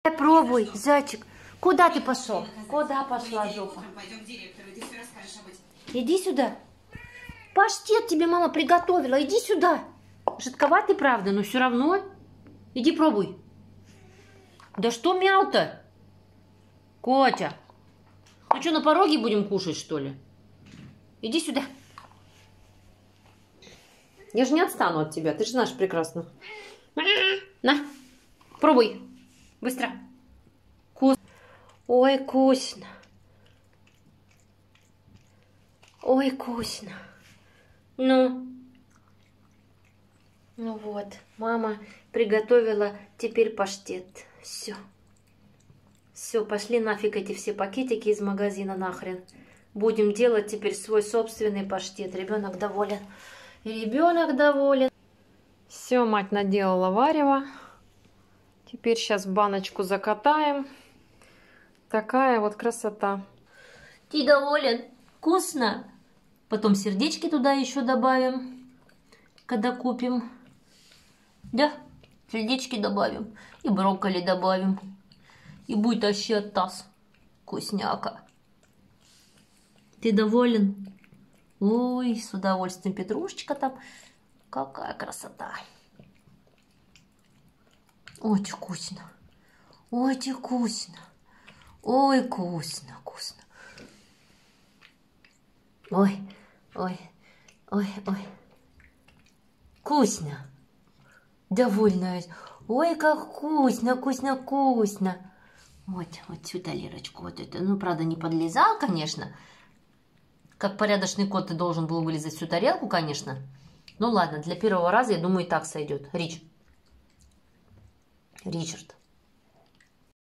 Пробуй, зайчик. Куда ты пошел? Куда пошла жопа? Иди сюда. Паштет тебе мама приготовила. Иди сюда. Жидковатый, правда, но все равно. Иди пробуй. Да что мяу-то? Котя. Ну что, на пороге будем кушать, что ли? Иди сюда. Я же не отстану от тебя. Ты же знаешь прекрасно. На, пробуй. Быстро. Ой, вкусно. Ой, вкусно. Ну вот, мама приготовила теперь паштет. Все. Все, пошли нафиг эти все пакетики из магазина нахрен. Будем делать теперь свой собственный паштет. Ребенок доволен. И ребенок доволен. Все, мать наделала варево. Теперь сейчас баночку закатаем. Такая вот красота. Ты доволен? Вкусно? Потом сердечки туда еще добавим, когда купим. Да, сердечки добавим. И брокколи добавим. И будет вообще таз. Вкусняка. Ты доволен? Ой, с удовольствием петрушечка там. Какая красота. Очень вкусно. Очень вкусно. Ой, вкусно, вкусно. Ой, ой, ой, ой. Вкусно. Довольно. Ой, как вкусно, вкусно, вкусно. Вот всю тарелочку. Вот это. Ну, правда, не подлезал, конечно. Как порядочный кот ты должен был вылезать всю тарелку, конечно. Ну, ладно, для первого раза, я думаю, и так сойдет. Ричард.